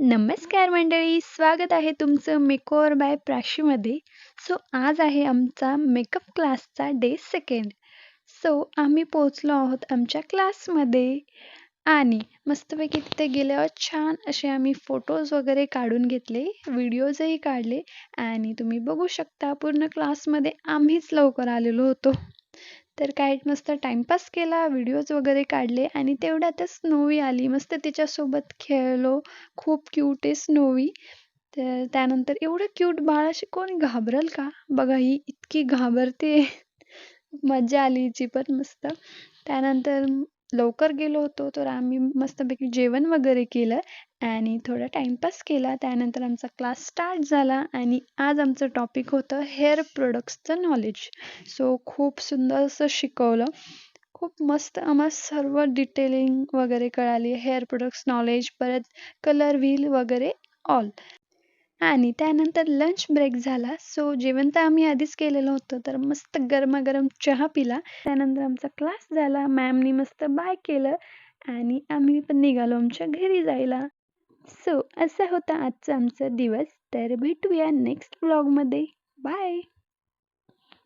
नमस्कार मंडळी, स्वागत आहे तुमचं मेकओव्हर बाय प्राशीमध्ये. आज आहे आमचा मेकअप क्लासचा डे सेकंड. आम्ही पोहोचलो आहोत आमच्या क्लासमध्ये आणि मस्तपैकी तिथे गेल्यावर छान असे आम्ही फोटोज वगैरे काढून घेतले, व्हिडिओजही काढले आणि तुम्ही बघू शकता पूर्ण क्लासमध्ये आम्हीच लवकर आलेलो होतो. तर काय मस्त टाईमपास केला, व्हिडिओज वगैरे काढले आणि तेवढ्यातच स्नोवी आली. मस्त तिच्यासोबत खेळलो. खूप क्यूट आहे स्नोवी. तर त्यानंतर एवढं क्यूट बाळ अशी कोणी घाबरेल का? बघा ही इतकी घाबरते. मज्जा आली हिची पण मस्त. त्यानंतर लवकर गेलो होतो तर आम्ही मस्तपैकी जेवण वगैरे केलं आणि थोडा टाईमपास केला. त्यानंतर आमचा क्लास स्टार्ट झाला आणि आज आमचं टॉपिक होतं हेअर प्रोडक्ट्सचं नॉलेज. खूप सुंदर असं शिकवलं. खूप मस्त आम्हाला सर्व डिटेलिंग वगैरे कळाली. हेअर प्रोडक्ट्स नॉलेज, परत कलर व्हील वगैरे ऑल. आणि त्यानंतर लंच ब्रेक झाला. जेवण तर आम्ही आधीच केलेलं होतं, तर मस्त गरमागरम चहा पिला. त्यानंतर आमचा क्लास झाला. मॅमनी मस्त बाय केलं आणि आम्ही पण निघालो आमच्या घरी जायला. असा होता आजचा आमचा दिवस. तर भेटूया नेक्स्ट व्लॉगमध्ये. बाय.